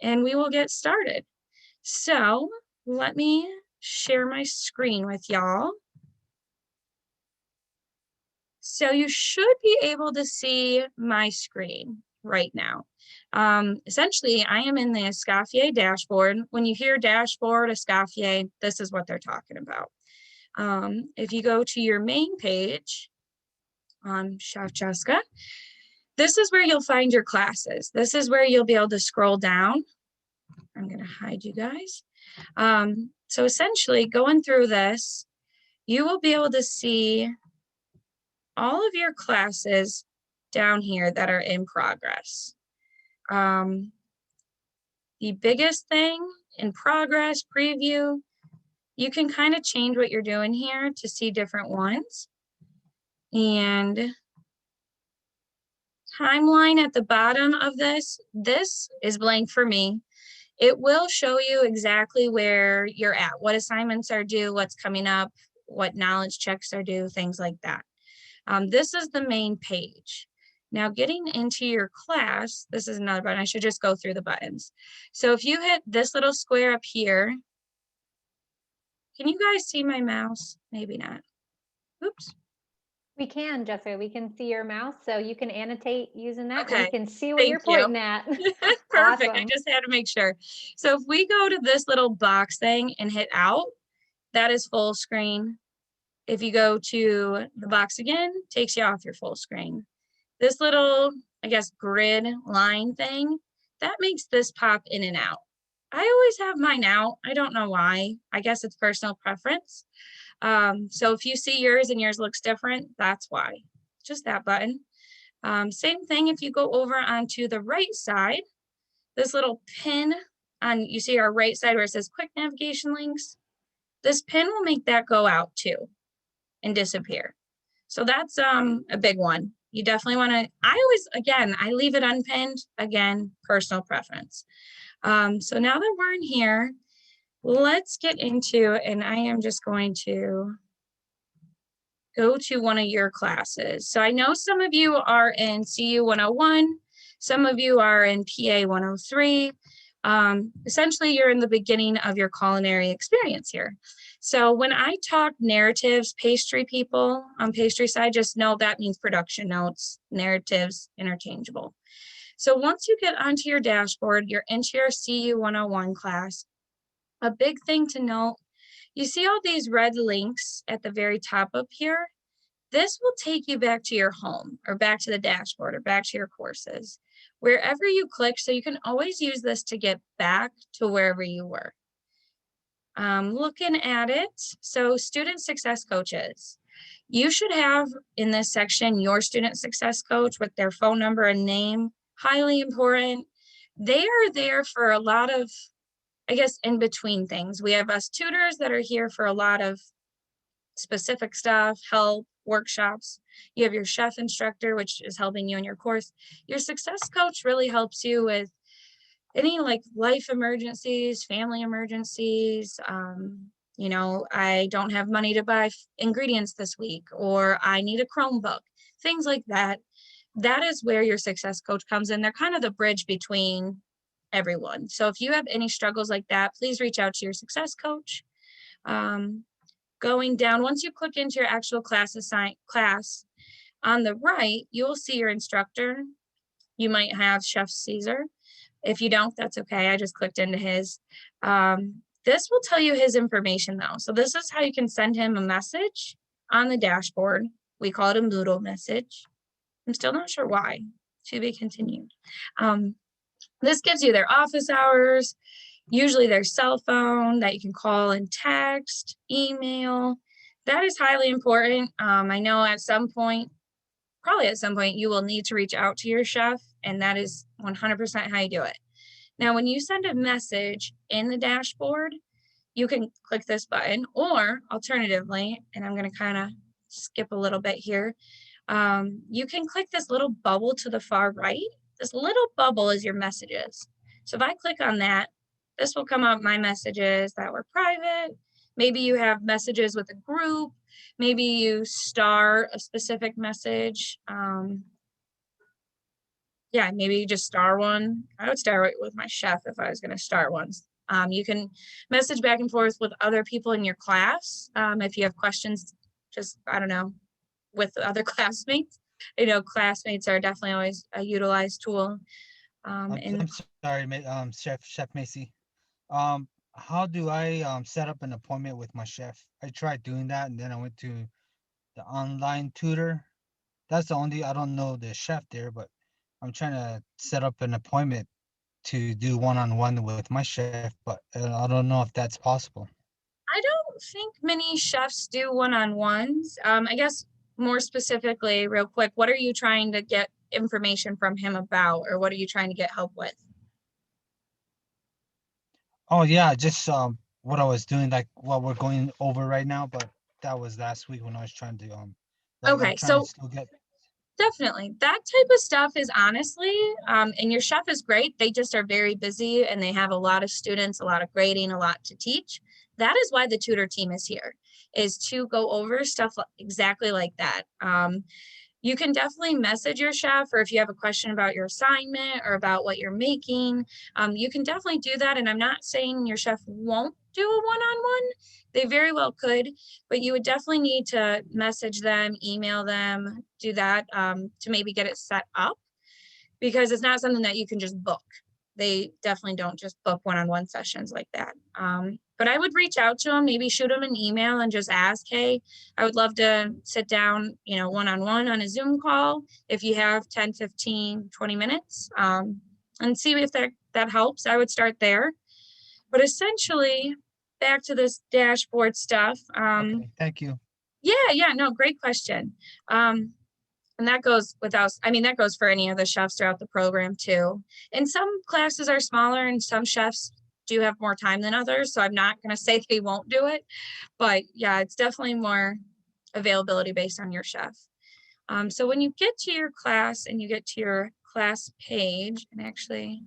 and we will get started. So let me share my screen with y'all. So you should be able to see my screen right now. Essentially, I am in the Escoffier Dashboard. When you hear dashboard, Escoffier, this is what they're talking about. If you go to your main page on Chef Jessica, this is where you'll find your classes. This is where you'll be able to scroll down. I'm going to hide you guys. So essentially, going through this, you will be able to see all of your classes down here that are in progress. The biggest thing in progress, preview, you can kind of change what you're doing here to see different ones. And timeline at the bottom of this is blank for me. It will show you exactly where you're at, what assignments are due, what's coming up, what knowledge checks are due, things like that. This is the main page. Now getting into your class, this is another button. I should just go through the buttons. So if you hit this little square up here, can you guys see my mouse? Maybe not. Oops. We can, Jessica. We can see your mouse, so you can annotate using that. Okay. We can see what Thank you're you. pointing at. Perfect. I Awesome. just had to make sure. So if we go to this little box thing and hit out, that is full screen. If you go to the box again, takes you off your full screen. This little, I guess, grid line thing, that makes this pop in and out. I always have mine out. I don't know why. I guess it's personal preference. So if you see yours and yours looks different, that's why. Just that button. Same thing if you go over onto the right side, this little pin on, you see our right side where it says quick navigation links. This pin will make that go out too and disappear. So that's a big one. You definitely want to, I always, again, I leave it unpinned, again, personal preference. So now that we're in here, let's get into, and I am just going to go to one of your classes. So I know some of you are in CU 101, some of you are in PA 103. Essentially, you're in the beginning of your culinary experience here. So when I talk narratives, pastry people on pastry side, just know that means production notes, narratives, interchangeable. So once you get onto your dashboard, you're into your CU 101 class. A big thing to note, you see all these red links at the very top up here? This will take you back to your home or back to the dashboard or back to your courses, wherever you click. So you can always use this to get back to wherever you were. Looking at it, so student success coaches. You should have in this section your student success coach with their phone number and name, highly important. They are there for a lot of, I guess, in between things. We have us tutors that are here for a lot of specific stuff, help, workshops. You have your chef instructor, which is helping you in your course. Your success coach really helps you with any like life emergencies, family emergencies. You know, I don't have money to buy ingredients this week, or I need a Chromebook, things like that. That is where your success coach comes in. They're kind of the bridge between everyone. So if you have any struggles like that, please reach out to your success coach. Going down, once you click into your actual class on the right, you'll see your instructor. You might have Chef Caesar. If you don't, that's okay. I just clicked into his. This will tell you his information though. So this is how you can send him a message on the dashboard. We call it a Moodle message. I'm still not sure why. To be continued. This gives you their office hours, usually their cell phone that you can call and text, email. That is highly important. I know at some point, probably at some point, you will need to reach out to your chef, and that is 100% how you do it. Now, when you send a message in the dashboard, you can click this button, or alternatively, and I'm going to kind of skip a little bit here, you can click this little bubble to the far right. This little bubble is your messages. So if I click on that, this will come up my messages that were private. Maybe you have messages with a group. Maybe you star a specific message. Yeah, maybe you just star one. I would start with my chef if I was going to start one. You can message back and forth with other people in your class. If you have questions, just, I don't know, with other classmates. Classmates are definitely always a utilized tool. And I'm sorry, Chef Macy. How do I set up an appointment with my chef? I tried doing that, and then I went to the online tutor. That's the only, I don't know the chef there, but I'm trying to set up an appointment to do one-on-one with my chef, but I don't know if that's possible. I don't think many chefs do one-on-ones. I guess more specifically, real quick, what are you trying to get information from him about, or what are you trying to get help with? Oh yeah, just what I was doing, like what we're going over right now, but that was last week when I was trying to like I'm Okay, trying to so still get. definitely that type of stuff is honestly, and your chef is great. They just are very busy and they have a lot of students, a lot of grading, a lot to teach. That is why the tutor team is here, is to go over stuff exactly like that. You can definitely message your chef, or if you have a question about your assignment or about what you're making, you can definitely do that. And I'm not saying your chef won't do a one-on-one. They very well could, but you would definitely need to message them, email them, do that to maybe get it set up, because it's not something that you can just book. They definitely don't just book one-on-one sessions like that. But I would reach out to them, maybe shoot them an email and just ask, hey, I would love to sit down, one-on-one on a Zoom call if you have 10, 15, 20 minutes, and see if that helps. I would start there. But essentially, back to this dashboard stuff. Okay, thank you. Yeah, no, great question. And that goes without, I mean, that goes for any of the chefs throughout the program too. And some classes are smaller and some chefs do have more time than others. So I'm not going to say they won't do it, but yeah, it's definitely more availability based on your chef. So when you get to your class and you get to your class page, and actually,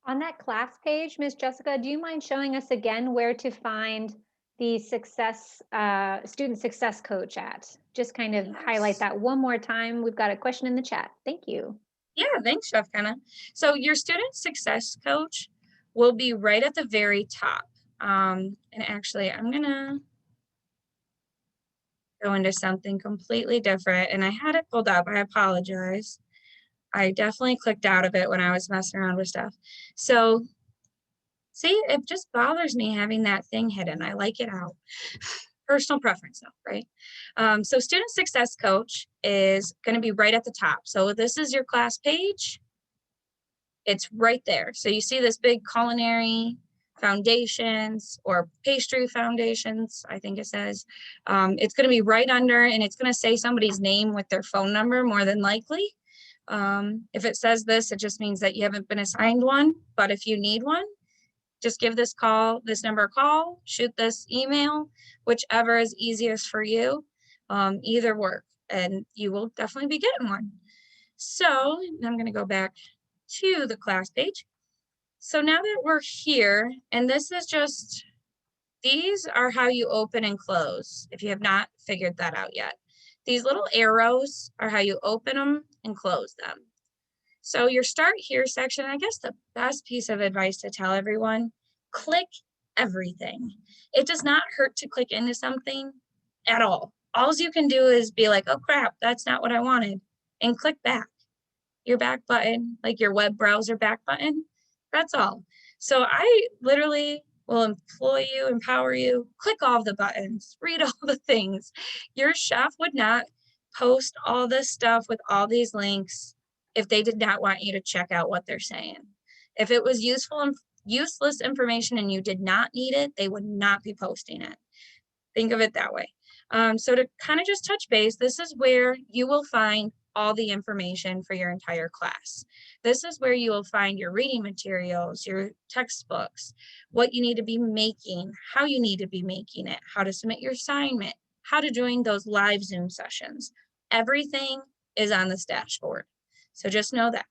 On that class page, Miss Jessica, do you mind showing us again where to find the student success coach at? Just kind of highlight yes. that one more time. We've got a question in the chat. Thank you. Yeah, thanks, Chef Kenna. So your student success coach will be right at the very top. And actually, I'm gonna go into something completely different. And I had it pulled up. I apologize. I definitely clicked out of it when I was messing around with stuff. So see, it just bothers me having that thing hidden. I like it out. Personal preference though, right? So student success coach is going to be right at the top. So this is your class page. It's right there. So you see this big culinary foundations or pastry foundations, I think it says. It's going to be right under, and it's going to say somebody's name with their phone number more than likely. If it says this, it just means that you haven't been assigned one. But if you need one, just give this number a call, shoot this email, whichever is easiest for you. Either work, and you will definitely be getting one. So I'm going to go back to the class page. So now that we're here, and these are how you open and close, if you have not figured that out yet. These little arrows are how you open them and close them. So your start here section, I guess the best piece of advice to tell everyone, click everything. It does not hurt to click into something at all. All you can do is be like, oh crap, that's not what I wanted, and click back. Your back button, like your web browser back button, that's all. So I literally will empower you, click all the buttons, read all the things. Your chef would not post all this stuff with all these links if they did not want you to check out what they're saying. If it was useless information and you did not need it, they would not be posting it. Think of it that way. So to kind of just touch base, this is where you will find all the information for your entire class. This is where you will find your reading materials, your textbooks, what you need to be making, how you need to be making it, how to submit your assignment, how to join those live Zoom sessions. Everything is on this dashboard. So just know that.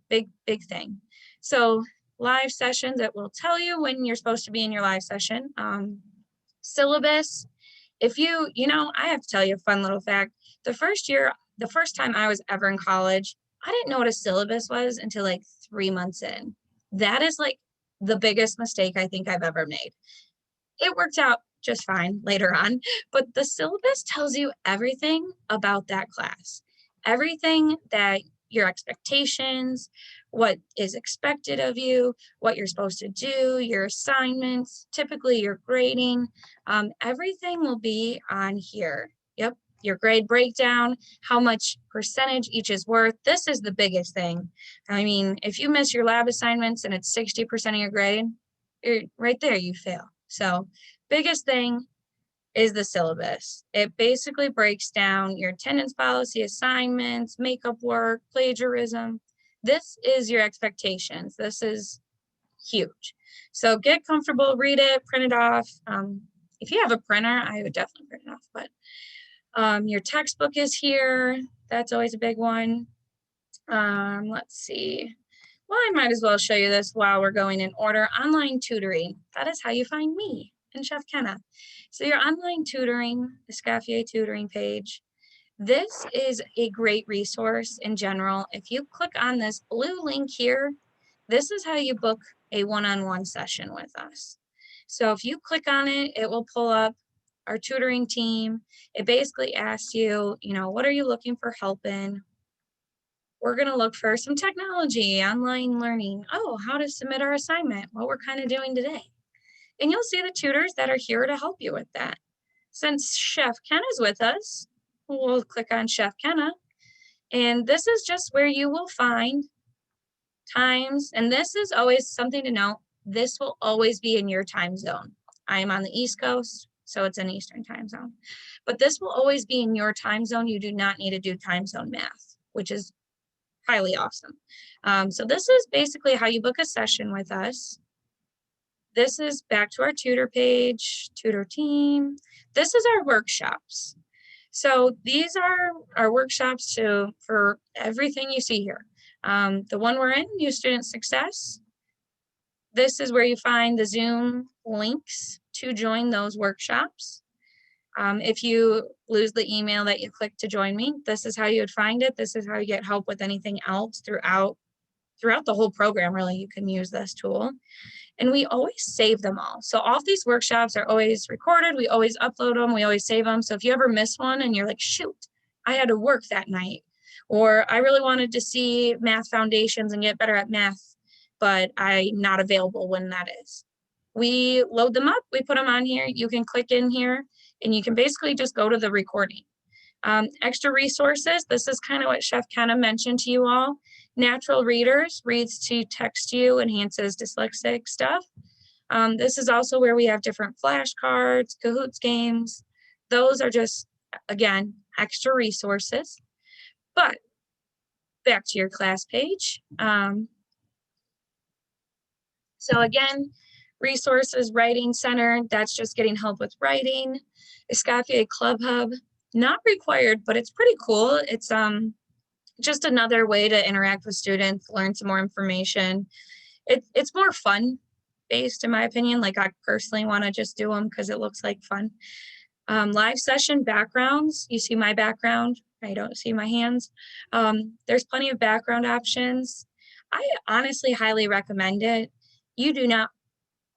Big thing. So live sessions, it will tell you when you're supposed to be in your live session. Syllabus, if I have to tell you a fun little fact. The first time I was ever in college, I didn't know what a syllabus was until like 3 months in. That is like the biggest mistake I think I've ever made. It worked out just fine later on, but the syllabus tells you everything about that class, everything that your expectations, what is expected of you, what you're supposed to do, your assignments, typically your grading, everything will be on here. Yep, your grade breakdown, how much percentage each is worth. This is the biggest thing. I mean, if you miss your lab assignments and it's 60% of your grade, right there, you fail. So biggest thing is the syllabus. It basically breaks down your attendance policy, assignments, makeup work, plagiarism. This is your expectations. This is huge. So get comfortable, read it, print it off. If you have a printer, I would definitely print it off, but your textbook is here. That's always a big one. Let's see. Well, I might as well show you this while we're going in order. Online tutoring. That is how you find me and Chef Kenna. So your online tutoring, the Escoffier tutoring page. This is a great resource in general. If you click on this blue link here, this is how you book a one-on-one session with us. So if you click on it, it will pull up our tutoring team. It basically asks you, what are you looking for help in? We're going to look for some technology, online learning. Oh, how to submit our assignment, what we're kind of doing today. And you'll see the tutors that are here to help you with that. Since Chef Kenna's with us, we'll click on Chef Kenna. And this is just where you will find times. And this is always something to note. This will always be in your time zone. I am on the East Coast, so it's an Eastern time zone. But this will always be in your time zone. You do not need to do time zone math, which is highly awesome. So this is basically how you book a session with us. This is back to our tutor page, tutor team. This is our workshops. So these are our workshops for everything you see here. The one we're in, New Student Success. This is where you find the Zoom links to join those workshops. If you lose the email that you click to join me, this is how you would find it. This is how you get help with anything else throughout the whole program. Really, you can use this tool. And we always save them all. So all of these workshops are always recorded. We always upload them. We always save them. So if you ever miss one and you're like, shoot, I had to work that night, or I really wanted to see math foundations and get better at math, but I'm not available when that is. We load them up. We put them on here. You can click in here and you can basically just go to the recording. Extra resources. This is kind of what Chef Kenna mentioned to you all. Natural readers, reads to text you, enhances dyslexic stuff. This is also where we have different flashcards, Kahoots games. Those are just, again, extra resources. But back to your class page. So again, resources, writing center, that's just getting help with writing. Escoffier Club Hub, not required, but it's pretty cool. It's just another way to interact with students, learn some more information. It's more fun based, in my opinion. Like I personally want to just do them because it looks like fun. Live session backgrounds, you see my background. I don't see my hands. There's plenty of background options. I honestly highly recommend it. You do not,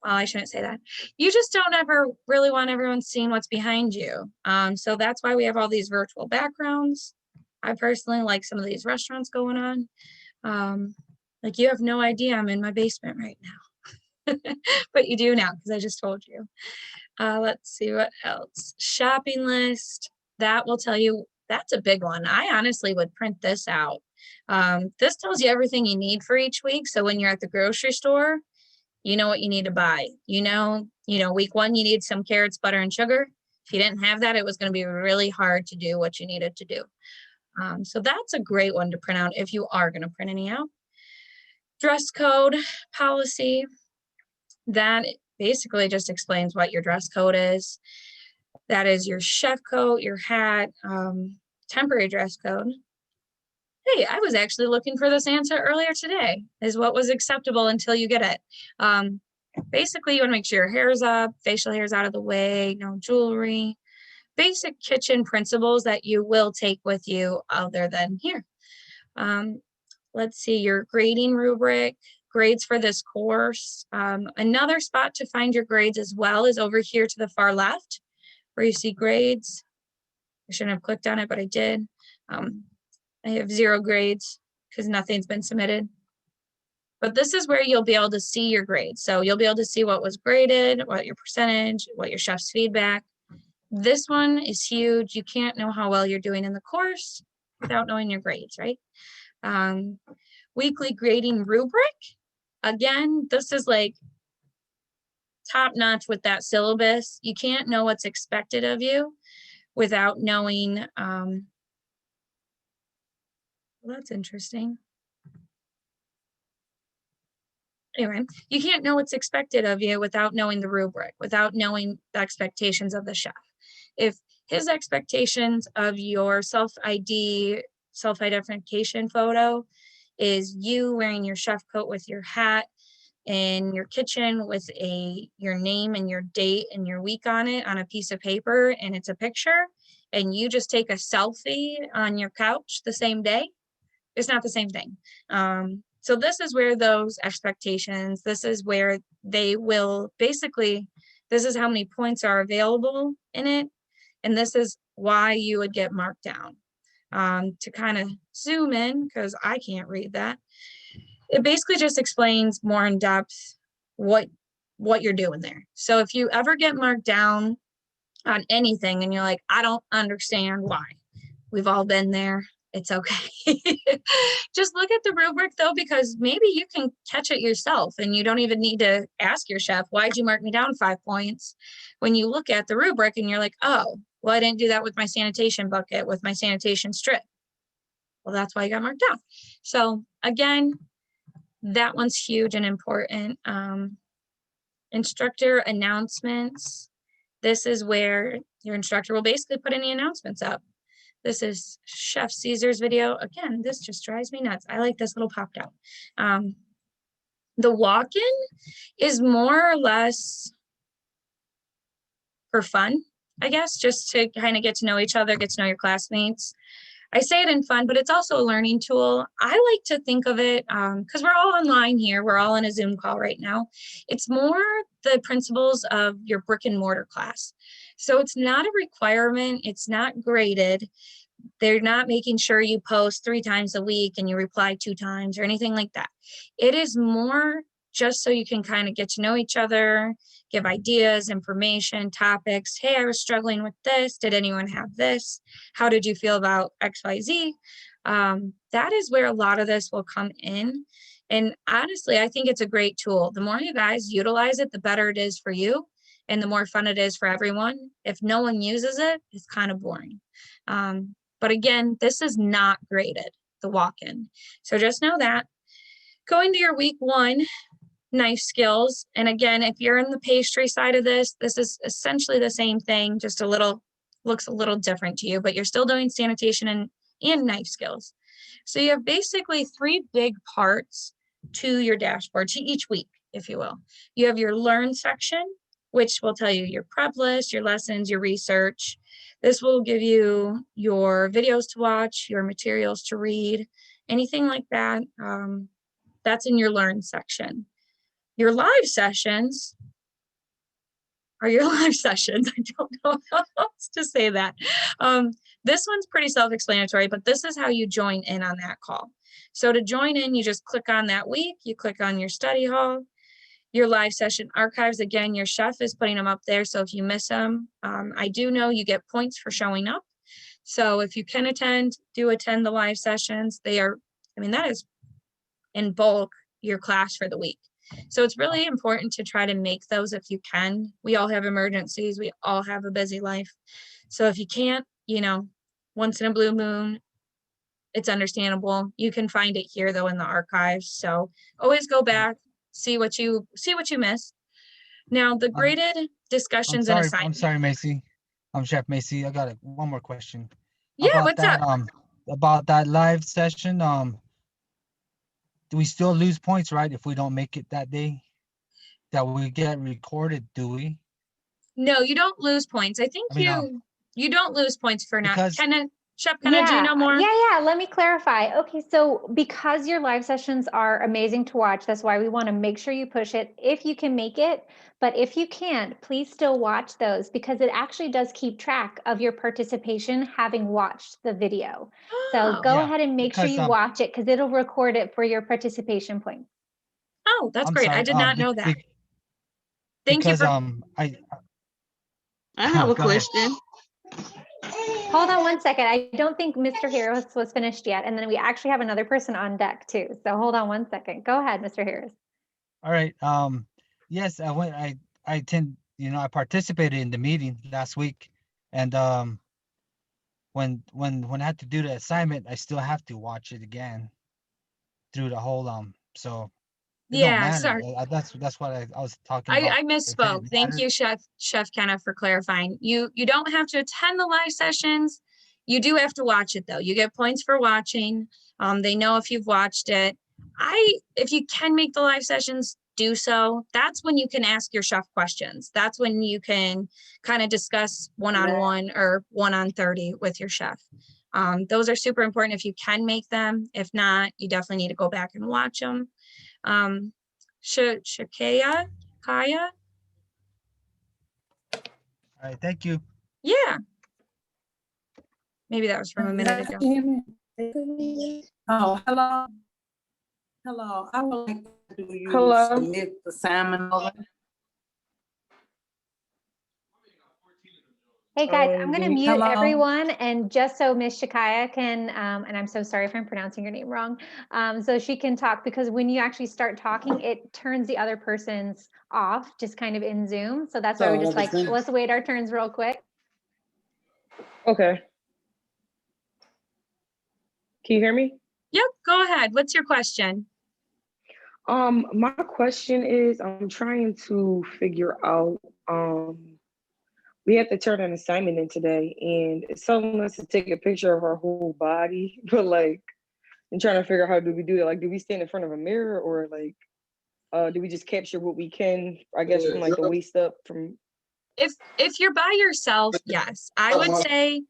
well, I shouldn't say that. You just don't ever really want everyone seeing what's behind you. So that's why we have all these virtual backgrounds. I personally like some of these restaurants going on. Like you have no idea I'm in my basement right now, but you do now because I just told you. Let's see what else. Shopping list, that will tell you, that's a big one. I honestly would print this out. This tells you everything you need for each week. So when you're at the grocery store, you know what you need to buy. You know, week 1, you need some carrots, butter, and sugar. If you didn't have that, it was going to be really hard to do what you needed to do. So that's a great one to print out if you are going to print any out. Dress code policy, that basically just explains what your dress code is. That is your chef coat, your hat, temporary dress code. Hey, I was actually looking for this answer earlier today, is what was acceptable until you get it. Basically, you want to make sure your hair is up, facial hair is out of the way, no jewelry, basic kitchen principles that you will take with you other than here. let's see, your grading rubric, grades for this course. Another spot to find your grades as well is over here to the far left, where you see grades. I shouldn't have clicked on it, but I did. I have 0 grades because nothing's been submitted. But this is where you'll be able to see your grades. So you'll be able to see what was graded, what your percentage, what your chef's feedback. This one is huge. You can't know how well you're doing in the course without knowing your grades, right? Weekly grading rubric. Again, this is like top notch with that syllabus. You can't know what's expected of you without knowing. Well, that's interesting. Anyway, you can't know what's expected of you without knowing the rubric, without knowing the expectations of the chef. If his expectations of your self-ID, self-identification photo is you wearing your chef coat with your hat in your kitchen with your name and your date and your week on it on a piece of paper, and it's a picture, and you just take a selfie on your couch the same day, it's not the same thing. So this is where those expectations, this is where they will basically, this is how many points are available in it. And this is why you would get marked down. To kind of zoom in, because I can't read that. It basically just explains more in depth what you're doing there. So if you ever get marked down on anything and you're like, I don't understand why, we've all been there. It's okay. Just look at the rubric though, because maybe you can catch it yourself and you don't even need to ask your chef, why'd you mark me down 5 points? When you look at the rubric and you're like, oh, well, I didn't do that with my sanitation bucket, with my sanitation strip. Well, that's why you got marked down. So again, that one's huge and important. Instructor announcements. This is where your instructor will basically put any announcements up. This is Chef Caesar's video. Again, this just drives me nuts. I like this little popped out. The walk-in is more or less for fun, I guess, just to kind of get to know each other, get to know your classmates. I say it in fun, but it's also a learning tool. I like to think of it, because we're all online here, we're all in a Zoom call right now. It's more the principles of your brick and mortar class. So it's not a requirement, it's not graded. They're not making sure you post 3 times a week and you reply 2 times or anything like that. It is more just so you can kind of get to know each other, give ideas, information, topics. Hey, I was struggling with this. Did anyone have this? How did you feel about XYZ? That is where a lot of this will come in. And honestly, I think it's a great tool. The more you guys utilize it, the better it is for you and the more fun it is for everyone. If no one uses it, it's kind of boring. But again, this is not graded, the walk-in. So just know that. Going to your week 1, knife skills. And again, if you're in the pastry side of this is essentially the same thing, just looks a little different to you, but you're still doing sanitation and knife skills. So you have basically 3 big parts to your dashboard, to each week, if you will. You have your learn section, which will tell you your prep list, your lessons, your research. This will give you your videos to watch, your materials to read, anything like that. That's in your learn section. Your live sessions are your live sessions. I don't know how else to say that. This one's pretty self-explanatory, but this is how you join in on that call. So to join in, you just click on that week, you click on your study hall, your live session archives. Again, your chef is putting them up there. So if you miss them, I do know you get points for showing up. So if you can attend, do attend the live sessions. They are, I mean, that is in bulk your class for the week. So it's really important to try to make those if you can. We all have emergencies. We all have a busy life. So if you can't, once in a blue moon, it's understandable. You can find it here though in the archives. So always go back, see what you missed. Now the graded discussions and assignments. I'm sorry, Macy. I'm Chef Macy. I got one more question. Yeah, about what's that, up? About that live session, do we still lose points, right, if we don't make it that day? That we get recorded, do we? No, you don't lose points. I think I mean, you don't lose points for not because attending. Chef Kenna, do you know more? Yeah. Let me clarify. Okay, so because your live sessions are amazing to watch, that's why we want to make sure you push it if you can make it. But if you can't, please still watch those because it actually does keep track of your participation having watched the video. So Oh, go Yeah, ahead and make sure because you watch it because it'll record it for your participation point. oh, that's I'm great. I sorry. did not know that. Thank you Because for, I have a go ahead. question. Hold on one second. I don't think Mr. Harris was finished yet. And then we actually have another person on deck too. So hold on one second. Go ahead, Mr. Harris. All right. Yes, I I participated in the meeting last week, and when I had to do the assignment, I still have to watch it again through the whole so it don't yeah, matter. sorry. That's what I was talking I about. If it misspoke. Thank matters, you, Chef Kenna, for clarifying. You don't have to attend the live sessions. You do have to watch it though. You get points for watching. They know if you've watched it. If you can make the live sessions, do so. That's when you can ask your chef questions. That's when you can kind of discuss one-on-one or 1-on-30 with your chef. Those are super important if you can make them. If not, you definitely need to go back and watch them. Shakaya? Kaya? all right. Thank you. Yeah. Maybe that was from a minute ago. Can you hear me? Oh, hello. Hello. I would like to do you submit the salmon over? Hey guys, I'm going to mute Hello? everyone and just so Miss Shakaya can, and I'm so sorry if I'm pronouncing your name wrong, so she can talk because when you actually start talking, it turns the other person's off just kind of in Zoom. So that's why we're just like, let's wait our turns real quick. Okay. Can you hear me? Yep, go ahead. What's your question? My question is, I'm trying to figure out, we have to turn an assignment in today and it's telling us to take a picture of our whole body, but like, I'm trying to figure out how do we do it? Like, do we stand in front of a mirror or like, do we just capture what we can, I guess, from like the waist up from? If you're by yourself, yes. I would say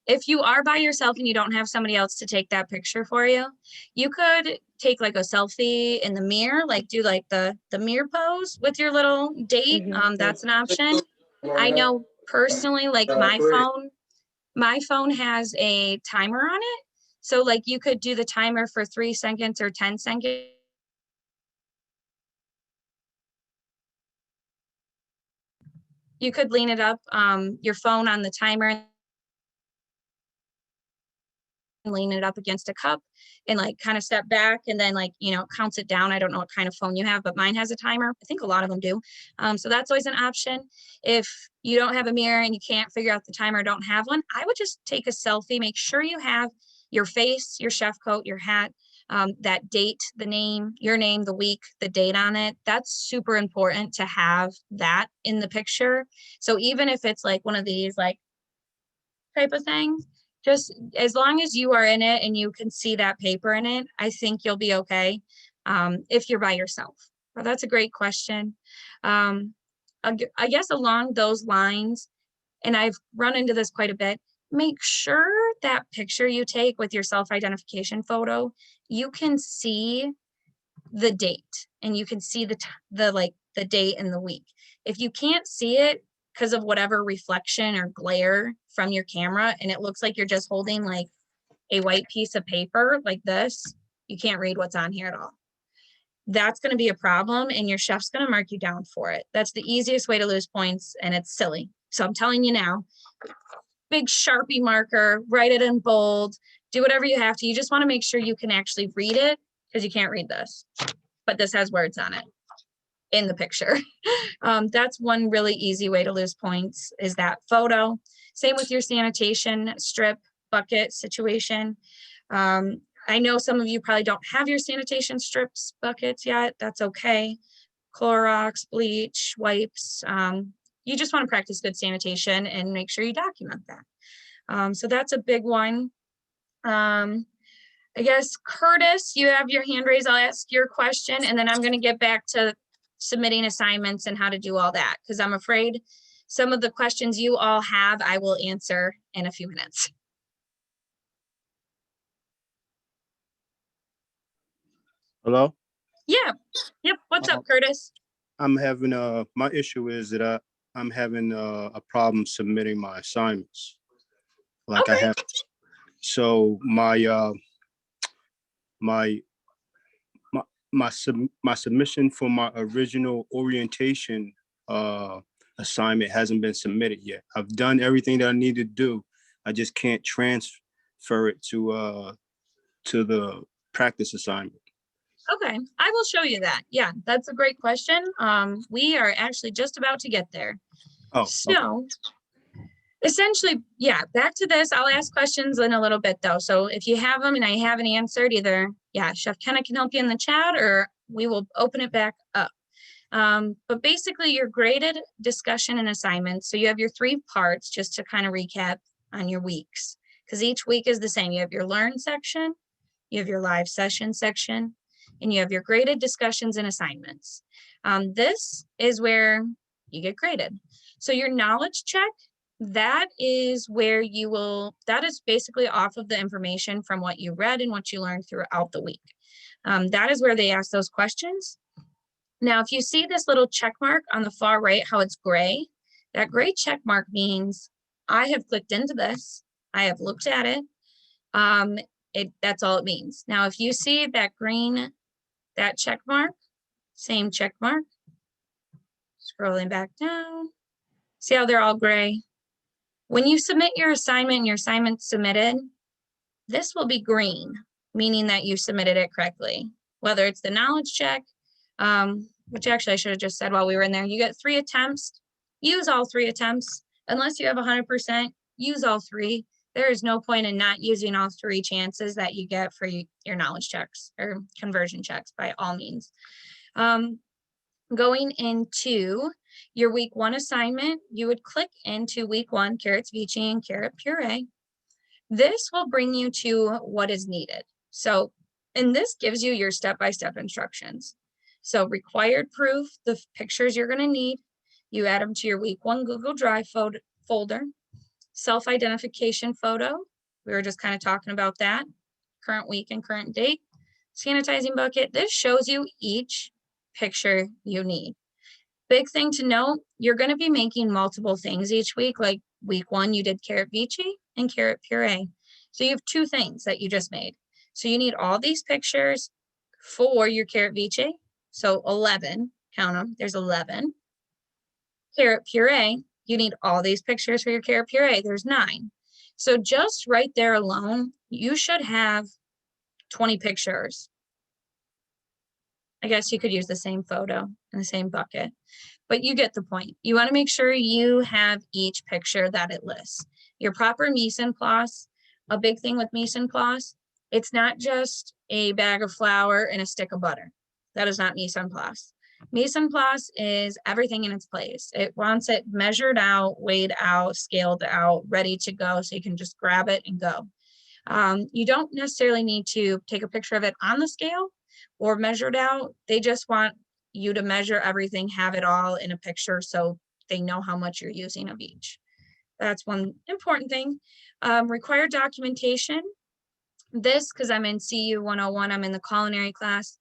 if you are by yourself and you don't have somebody else to take that picture for you, you could take like a selfie in the mirror, like do like the mirror pose with your little date. That's an option. I know personally, like my phone has a timer on it. So like you could do the timer for 3 seconds or 10 seconds. You could lean it up, your phone on the timer and lean it up against a cup and like kind of step back and then like, counts it down. I don't know what kind of phone you have, but mine has a timer. I think a lot of them do. So that's always an option. If you don't have a mirror and you can't figure out the timer, don't have one, I would just take a selfie. Make sure you have your face, your chef coat, your hat, that date, the name, your name, the week, the date on it. That's super important to have that in the picture. So even if it's like one of these like type of things, just as long as you are in it and you can see that paper in it, I think you'll be okay if you're by yourself. Well, that's a great question. I guess along those lines, and I've run into this quite a bit, make sure that picture you take with your self-identification photo, you can see the date and you can see the date and the week. If you can't see it because of whatever reflection or glare from your camera and it looks like you're just holding like a white piece of paper like this, you can't read what's on here at all. That's going to be a problem and your chef's going to mark you down for it. That's the easiest way to lose points and it's silly. So I'm telling you now, big Sharpie marker, write it in bold, do whatever you have to. You just want to make sure you can actually read it because you can't read this, but this has words on it in the picture. That's one really easy way to lose points is that photo. Same with your sanitation strip bucket situation. I know some of you probably don't have your sanitation strips buckets yet. That's okay. Clorox, bleach, wipes. You just want to practice good sanitation and make sure you document that. So that's a big one. I guess, Curtis, you have your hand raised. I'll ask your question, and then I'm going to get back to submitting assignments and how to do all that, because I'm afraid some of the questions you all have, I will answer in a few minutes. Hello? Yeah. Yep. What's up, Curtis? I'm having my issue is that I'm having a problem submitting my assignments. Like I Okay. have, so my my submission for my original orientation assignment hasn't been submitted yet. I've done everything that I need to do. I just can't transfer it to the practice assignment. Okay, I will show you that. Yeah, that's a great question. We are actually just about to get there. Oh, okay. So essentially, yeah, back to this. I'll ask questions in a little bit though. So if you have them and I haven't answered either, yeah, Chef Kenna can help you in the chat or we will open it back up. But basically your graded discussion and assignments. So you have your 3 parts just to kind of recap on your weeks because each week is the same. You have your learn section, you have your live session section, and you have your graded discussions and assignments. This is where you get graded. So your knowledge check, that is where you will, that is basically off of the information from what you read and what you learned throughout the week. That is where they ask those questions. Now, if you see this little check mark on the far right, how it's gray, that gray check mark means I have clicked into this, I have looked at it, that's all it means. Now, if you see that green, that check mark, same check mark, scrolling back down, see how they're all gray? When you submit your assignment and your assignment's submitted, this will be green, meaning that you submitted it correctly. Whether it's the knowledge check, which actually I should have just said while we were in there, you get 3 attempts, use all 3 attempts. Unless you have 100%, use all 3. There is no point in not using all 3 chances that you get for your knowledge checks or conversion checks by all means. Going into your week 1 assignment, you would click into week 1, carrots vici and carrot puree. This will bring you to what is needed. So, and this gives you your step-by-step instructions. So required proof, the pictures you're gonna need, you add them to your week 1 Google Drive folder. Self-identification photo, we were just kind of talking about that. Current week and current date. Sanitizing bucket, this shows you each picture you need. Big thing to note, you're gonna be making multiple things each week. Like week 1, you did carrot vici and carrot puree. So you have 2 things that you just made. So you need all these pictures for your carrot vici. So 11, count them, there's 11. Carrot puree, you need all these pictures for your carrot puree, there's 9. So just right there alone, you should have 20 pictures. I guess you could use the same photo in the same bucket, but you get the point. You want to make sure you have each picture that it lists. Your proper mise en place, a big thing with mise en place, it's not just a bag of flour and a stick of butter. That is not mise en place. Mise en place is everything in its place. It wants it measured out, weighed out, scaled out, ready to go so you can just grab it and go. You don't necessarily need to take a picture of it on the scale or measured out. They just want you to measure everything, have it all in a picture so they know how much you're using of each. That's one important thing. Required documentation. This, because I'm in CU 101, I'm in the culinary class.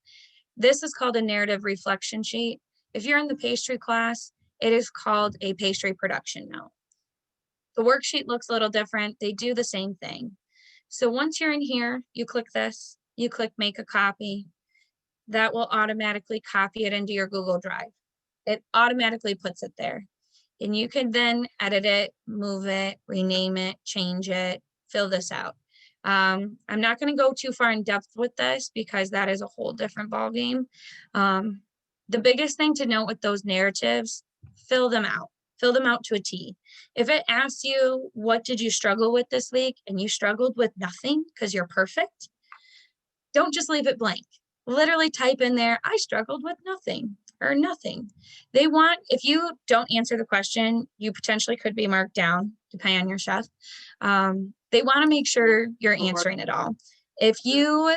This is called a narrative reflection sheet. If you're in the pastry class, it is called a pastry production note. The worksheet looks a little different. They do the same thing. So once you're in here, you click this, you click make a copy. That will automatically copy it into your Google Drive. It automatically puts it there. And you can then edit it, move it, rename it, change it, fill this out. I'm not going to go too far in depth with this because that is a whole different ballgame. The biggest thing to note with those narratives, fill them out to a T. If it asks you, what did you struggle with this week? And you struggled with nothing because you're perfect, don't just leave it blank. Literally type in there, I struggled with nothing or nothing. They want, if you don't answer the question, you potentially could be marked down, depending on your chef. They want to make sure you're answering it all. If you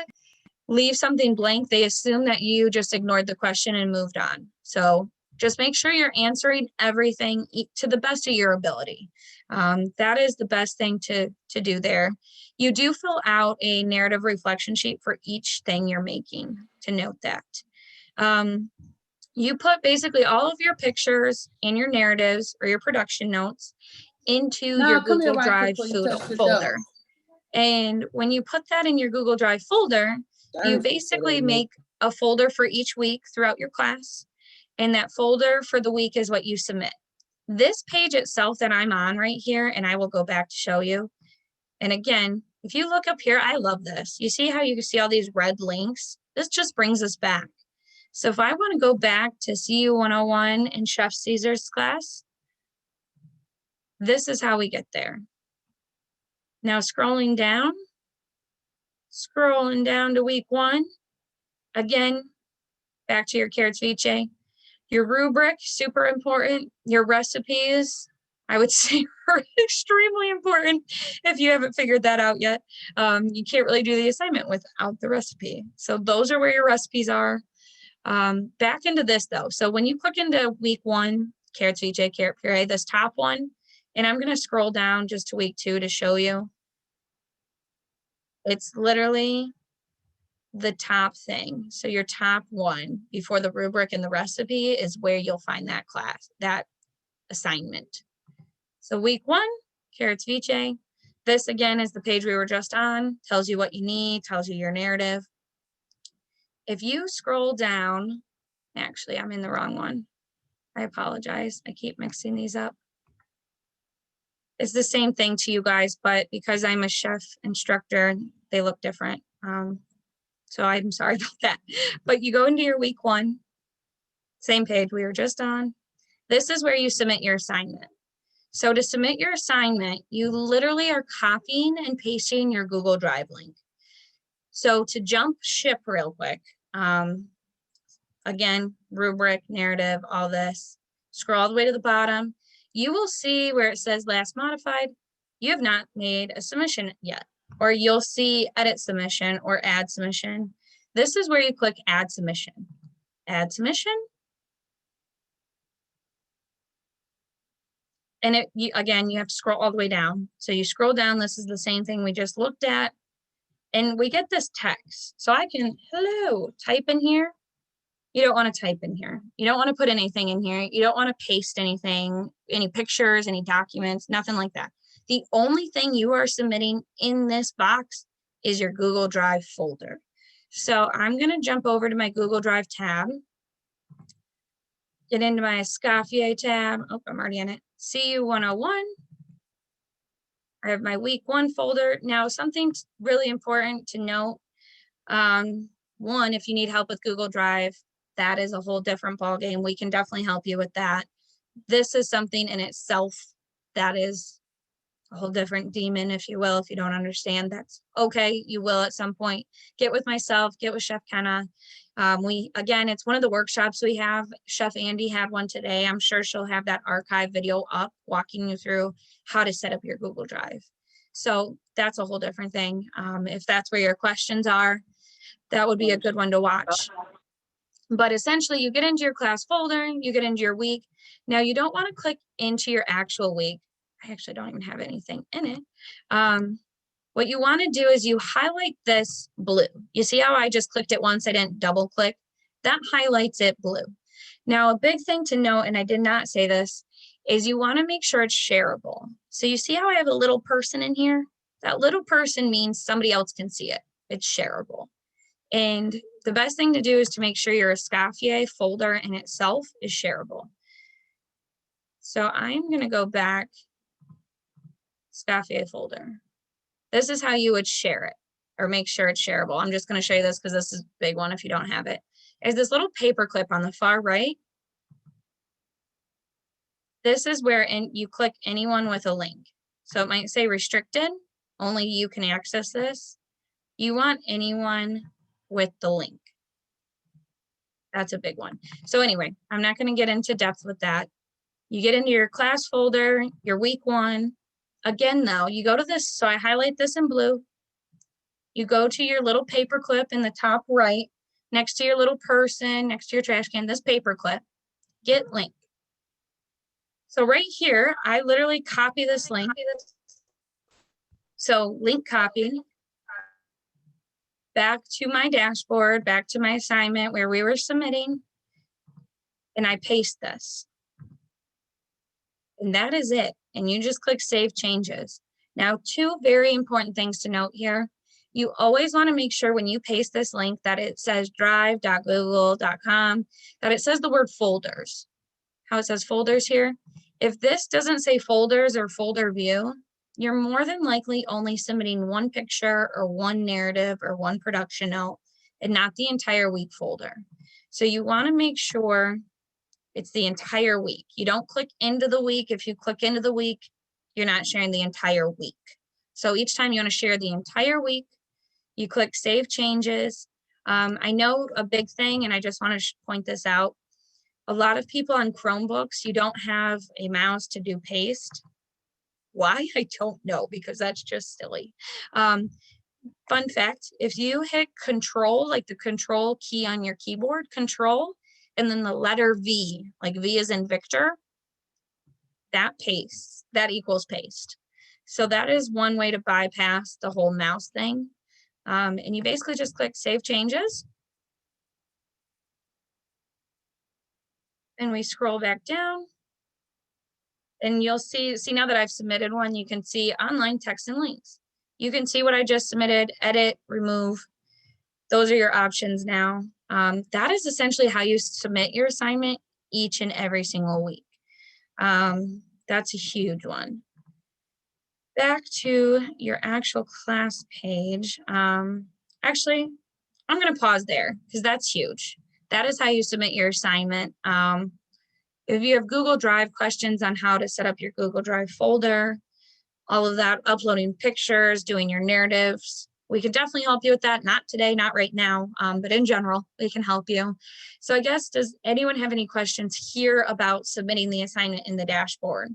leave something blank, they assume that you just ignored the question and moved on. So just make sure you're answering everything to the best of your ability. That is the best thing to do there. You do fill out a narrative reflection sheet for each thing you're making to note that. You put basically all of your pictures and your narratives or your production notes into your come here Google right quick Drive before you touch the folder. door. And when you put that in your Google Drive folder, you basically make a folder for each week throughout your class. And that folder for the week is what you submit. This page itself that I'm on right here, and I will go back to show you. And again, if you look up here, I love this. You see how you can see all these red links? This just brings us back. So if I want to go back to CU 101 in Chef Caesar's class, this is how we get there. Now scrolling down to week 1, again, back to your carrots vice. Your rubric, super important. Your recipes, I would say, are extremely important if you haven't figured that out yet. You can't really do the assignment without the recipe. So those are where your recipes are. Back into this though. So when you click into week 1, carrots vice, carrot puree, this top one, and I'm going to scroll down just to week 2 to show you. It's literally the top thing. So your top one before the rubric and the recipe is where you'll find that class, that assignment. So week 1, carrots vice. This again is the page we were just on, tells you what you need, tells you your narrative. If you scroll down, actually, I'm in the wrong one. I apologize. I keep mixing these up. It's the same thing to you guys, but because I'm a chef instructor, they look different. So I'm sorry about that. But you go into your week 1, same page we were just on. This is where you submit your assignment. So to submit your assignment, you literally are copying and pasting your Google Drive link. So to jump ship real quick, again, rubric, narrative, all this, scroll all the way to the bottom. You will see where it says last modified. You have not made a submission yet, or you'll see edit submission or add submission. This is where you click add submission. Add submission. And again, you have to scroll all the way down. So you scroll down, this is the same thing we just looked at. And we get this text. So I can, hello, type in here. You don't want to type in here. You don't want to put anything in here. You don't want to paste anything, any pictures, any documents, nothing like that. The only thing you are submitting in this box is your Google Drive folder. So I'm going to jump over to my Google Drive tab, get into my Escoffier tab. Oh, I'm already in it. CU 101. I have my week 1 folder. Now, something really important to note. One, if you need help with Google Drive, that is a whole different ballgame. We can definitely help you with that. This is something in itself that is a whole different demon, if you will. If you don't understand, that's okay. You will at some point. Get with myself, get with Chef Kenna. Again, it's one of the workshops we have. Chef Andy had one today. I'm sure she'll have that archive video up walking you through how to set up your Google Drive. So that's a whole different thing. If that's where your questions are, that would be a good one to watch. But essentially, you get into your class folder, you get into your week. Now, you don't want to click into your actual week. I actually don't even have anything in it. What you want to do is you highlight this blue. You see how I just clicked it once, I didn't double click? That highlights it blue. Now, a big thing to note, and I did not say this, is you want to make sure it's shareable. So you see how I have a little person in here? That little person means somebody else can see it. It's shareable. And the best thing to do is to make sure your Escoffier folder in itself is shareable. So I'm going to go back, Escoffier folder. This is how you would share it or make sure it's shareable. I'm just going to show you this because this is a big one if you don't have it. There's this little paper clip on the far right. This is where you click anyone with a link. So it might say restricted, only you can access this. You want anyone with the link. That's a big one. So anyway, I'm not going to get into depth with that. You get into your class folder, your week 1. Again, though, you go to this. So I highlight this in blue. You go to your little paper clip in the top right, next to your little person, next to your trash can, this paper clip, get link. So right here, I literally copy this link. So link copy. back to my dashboard, back to my assignment where we were submitting, and I paste this. And that is it. And you just click Save Changes. Now, two very important things to note here. You always want to make sure when you paste this link that it says drive.google.com, that it says the word folders. How it says folders here. If this doesn't say folders or folder view, you're more than likely only submitting one picture or one narrative or one production note and not the entire week folder. So you want to make sure it's the entire week. You don't click into the week. If you click into the week, you're not sharing the entire week. So each time you want to share the entire week, you click Save Changes. I know a big thing, and I just want to point this out. A lot of people on Chromebooks, you don't have a mouse to do paste. Why? I don't know, because that's just silly. Fun fact, if you hit Control, like the Control key on your keyboard, Control, and then the letter V, like V as in Victor, that paste, that equals paste. So that is one way to bypass the whole mouse thing. And you basically just click Save Changes. And we scroll back down. And you'll see now that I've submitted one, you can see online text and links. You can see what I just submitted, edit, remove. Those are your options now. That is essentially how you submit your assignment each and every single week. That's a huge one. Back to your actual class page. Actually, I'm going to pause there because that's huge. That is how you submit your assignment. If you have Google Drive questions on how to set up your Google Drive folder, all of that, uploading pictures, doing your narratives, we can definitely help you with that. Not today, not right now, but in general, we can help you. So I guess, does anyone have any questions here about submitting the assignment in the dashboard?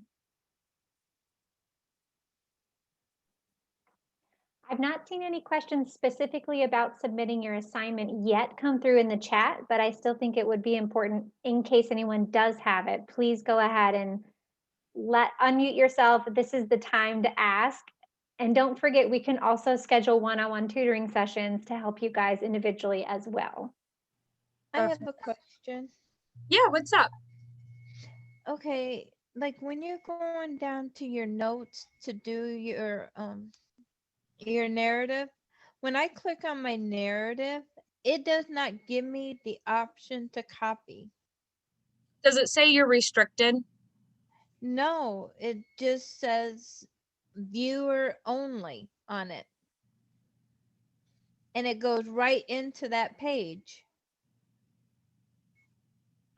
I've not seen any questions specifically about submitting your assignment yet come through in the chat, but I still think it would be important in case anyone does have it. Please go ahead and unmute yourself. This is the time to ask. And don't forget, we can also schedule one-on-one tutoring sessions to help you guys individually as well. I have a question. Yeah, what's up? Okay, like when you're going down to your notes to do your narrative, when I click on my narrative, it does not give me the option to copy. Does it say you're restricted? No, it just says viewer only on it. And it goes right into that page.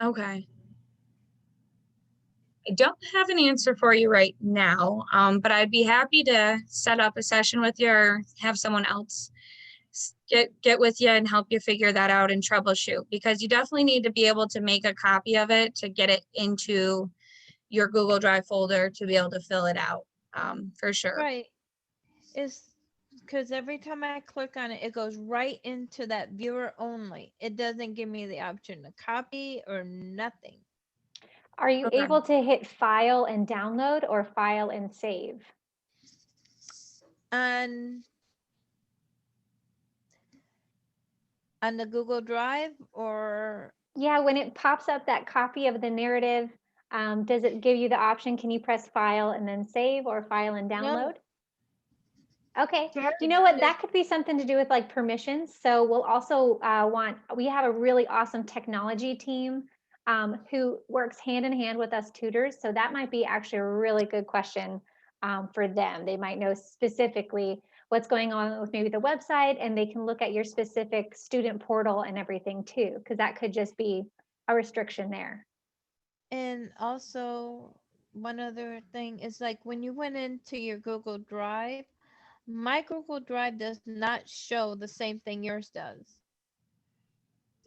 Okay. I don't have an answer for you right now, but I'd be happy to set up a session with you or have someone else get with you and help you figure that out and troubleshoot, because you definitely need to be able to make a copy of it to get it into your Google Drive folder to be able to fill it out, for sure. Right. It's because every time I click on it, it goes right into that viewer only. It doesn't give me the option to copy or nothing. Are you Okay. able to hit file and download or file and save? On the Google Drive, or? Yeah, when it pops up that copy of the narrative, does it give you the option? Can you press file and then save, or file and download? No. Okay, you know what, that could be something to do with like permissions. So we'll also we have a really awesome technology team who works hand in hand with us tutors. So that might be actually a really good question for them. They might know specifically what's going on with maybe the website, and they can look at your specific student portal and everything too, because that could just be a restriction there. And also, one other thing is, like, when you went into your Google Drive, my Google Drive does not show the same thing yours does.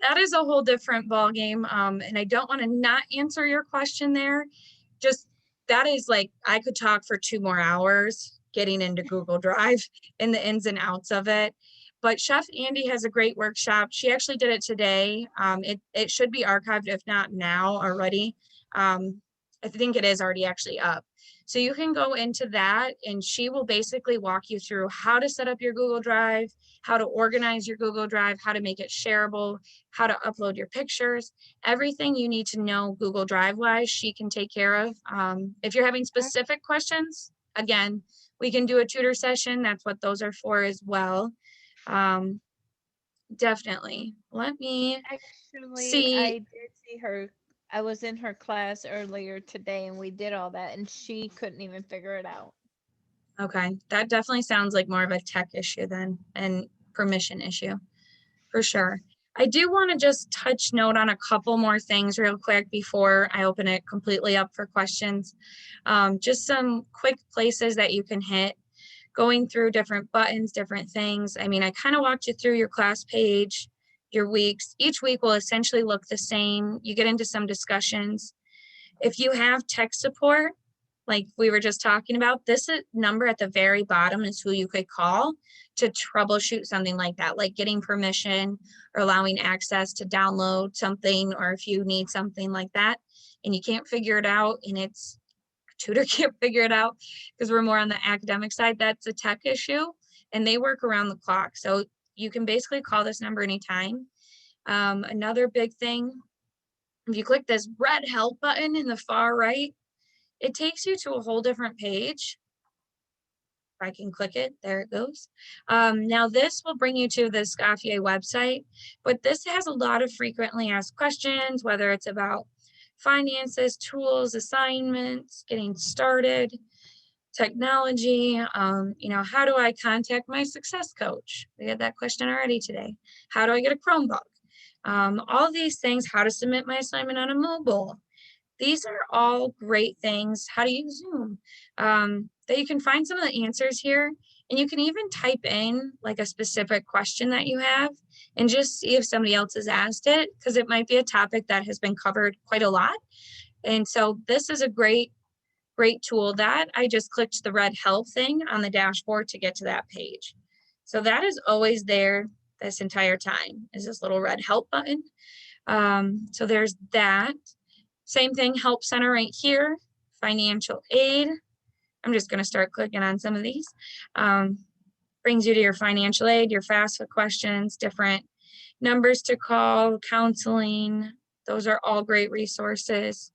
That is a whole different ballgame, and I don't want to not answer your question there. Just, that is like, I could talk for 2 more hours getting into Google Drive and the ins and outs of it. But Chef Andy has a great workshop. She actually did it today. It should be archived, if not now already. I think it is already actually up. So you can go into that and she will basically walk you through how to set up your Google Drive, how to organize your Google Drive, how to make it shareable, how to upload your pictures, everything you need to know Google Drive wise, she can take care of. If you're having specific questions, again, we can do a tutor session. That's what those are for as well. Definitely. Let me Actually, see. I did see her. I was in her class earlier today and we did all that and she couldn't even figure it out. Okay, that definitely sounds like more of a tech issue then and permission issue for sure. I do want to just touch note on a couple more things real quick before I open it completely up for questions. Just some quick places that you can hit, going through different buttons, different things. I mean, I kind of walked you through your class page, your weeks. Each week will essentially look the same. You get into some discussions. If you have tech support, like we were just talking about, this number at the very bottom is who you could call to troubleshoot something like that, like getting permission or allowing access to download something, or if you need something like that and you can't figure it out and it's a tutor can't figure it out because we're more on the academic side, that's a tech issue and they work around the clock. So you can basically call this number anytime. Another big thing, if you click this red help button in the far right, it takes you to a whole different page. If I can click it, there it goes. Now this will bring you to the Escoffier website, but this has a lot of frequently asked questions, whether it's about finances, tools, assignments, getting started, technology, how do I contact my success coach? We had that question already today. How do I get a Chromebook? All these things, how to submit my assignment on a mobile. These are all great things. How to use Zoom. That you can find some of the answers here. And you can even type in like a specific question that you have and just see if somebody else has asked it, because it might be a topic that has been covered quite a lot. And so this is a great tool. That I just clicked the red help thing on the dashboard to get to that page. So that is always there this entire time, is this little red help button. So there's that. Same thing, help center right here, financial aid. I'm just going to start clicking on some of these. Brings you to your financial aid, your FAFSA questions, different numbers to call, counseling. Those are all great resources.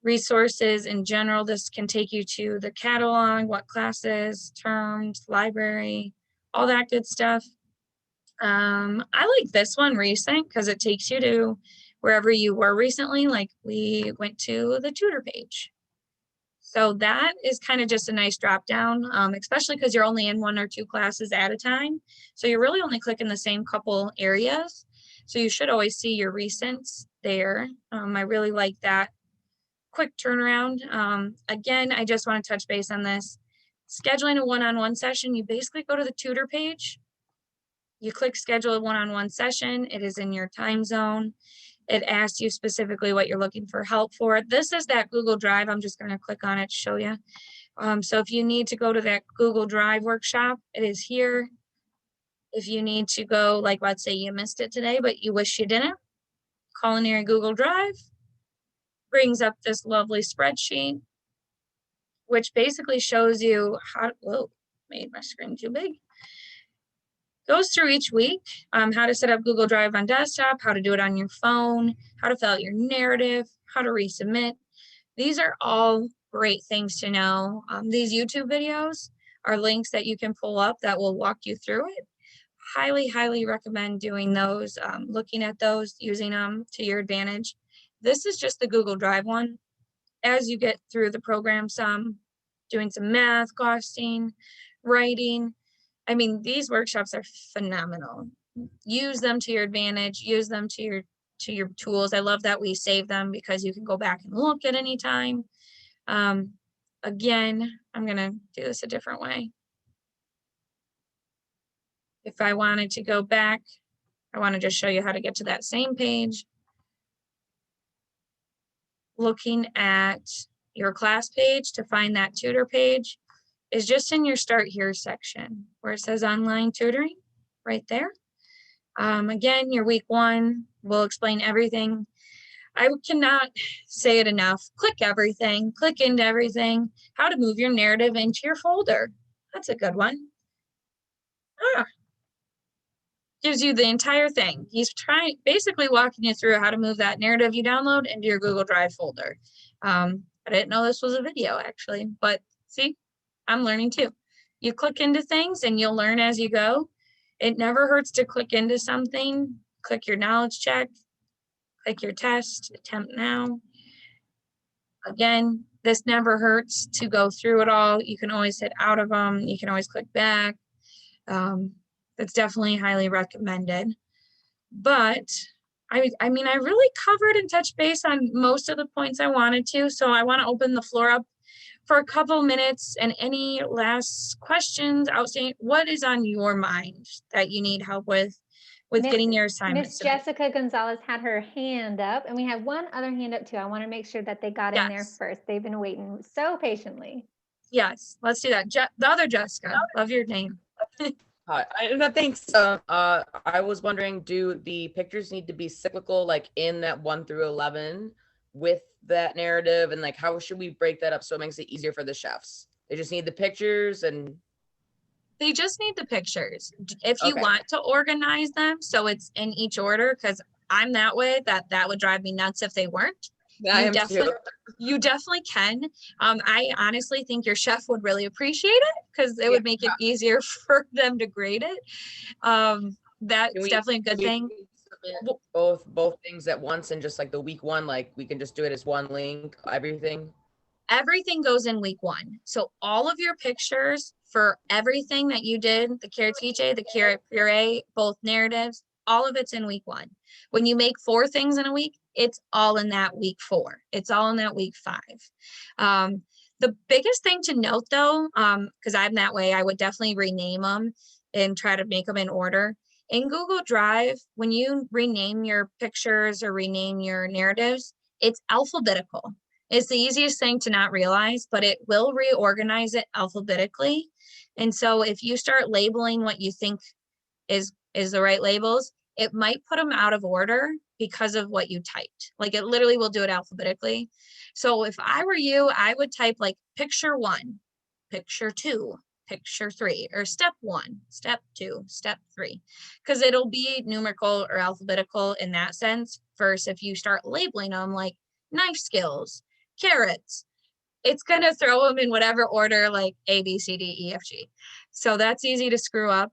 Resources in general, this can take you to the catalog, what classes, terms, library, all that good stuff. I like this one, recent, because it takes you to wherever you were recently. Like we went to the tutor page. So that is kind of just a nice drop down, especially because you're only in 1 or 2 classes at a time. So you're really only clicking the same couple areas. So you should always see your recents there. I really like that quick turnaround. Again, I just want to touch base on this. Scheduling a one-on-one session, you basically go to the tutor page. You click schedule a one-on-one session. It is in your time zone. It asks you specifically what you're looking for help for. This is that Google Drive. I'm just going to click on it to show you. So if you need to go to that Google Drive workshop, it is here. If you need to go, like let's say you missed it today, but you wish you didn't, culinary Google Drive brings up this lovely spreadsheet, which basically shows you how, whoa, made my screen too big. Goes through each week, how to set up Google Drive on desktop, how to do it on your phone, how to fill out your narrative, how to resubmit. These are all great things to know. These YouTube videos are links that you can pull up that will walk you through it. Highly, highly recommend doing those, looking at those, using them to your advantage. This is just the Google Drive one. As you get through the program, doing some math, costing, writing. I mean, these workshops are phenomenal. Use them to your advantage. Use them to your tools. I love that we save them because you can go back and look at any time. Again, I'm gonna do this a different way. If I wanted to go back, I want to just show you how to get to that same page. Looking at your class page to find that tutor page is just in your Start Here section where it says online tutoring right there. Again, your week 1 will explain everything. I cannot say it enough. Click everything, click into everything. How to move your narrative into your folder. That's a good one. Gives you the entire thing. He's basically walking you through how to move that narrative you download into your Google Drive folder. I didn't know this was a video actually, but see, I'm learning too. You click into things and you'll learn as you go. It never hurts to click into something. Click your knowledge check, click your test, attempt now. Again, this never hurts to go through it all. You can always hit out of them. You can always click back. That's definitely highly recommended. But I mean, I really covered and touched base on most of the points I wanted to. So I want to open the floor up for a couple minutes, and any last questions, outstanding, what is on your mind that you need help with getting your assignments Miss done? Jessica Gonzalez had her hand up, and we have one other hand up too. I want to make sure that they got in there Yes. first. They've been waiting so patiently. Yes, let's do that. The other Jessica, love your name. Hi, thanks. I was wondering, do the pictures need to be cyclical, like in that 1 through 11 with that narrative? And like, how should we break that up so it makes it easier for the chefs? They just need the pictures and. They just need the pictures. If you Okay. want to organize them so it's in each order, because I'm that way, that would drive me nuts if they weren't. I am too. You definitely can. I honestly think your chef would really appreciate it because it would make it easier for them to grade it. That's definitely a good thing. Both things at once, and just like the week one, like we can just do it as one link, everything. Everything goes in week 1. So all of your pictures for everything that you did, the carrot TJ, the carrot puree, both narratives, all of it's in week 1. When you make 4 things in a week, it's all in that week 4. It's all in that week 5. The biggest thing to note though, because I'm that way, I would definitely rename them and try to make them in order. In Google Drive, when you rename your pictures or rename your narratives, it's alphabetical. It's the easiest thing to not realize, but it will reorganize it alphabetically. And so if you start labeling what you think is the right labels, it might put them out of order because of what you typed. Like it literally will do it alphabetically. So if I were you, I would type like picture 1, picture 2, picture 3, or step 1, step 2, step 3, because it'll be numerical or alphabetical in that sense. Versus if you start labeling them like knife skills, carrots, it's going to throw them in whatever order, like A, B, C, D, E, F, G. So that's easy to screw up.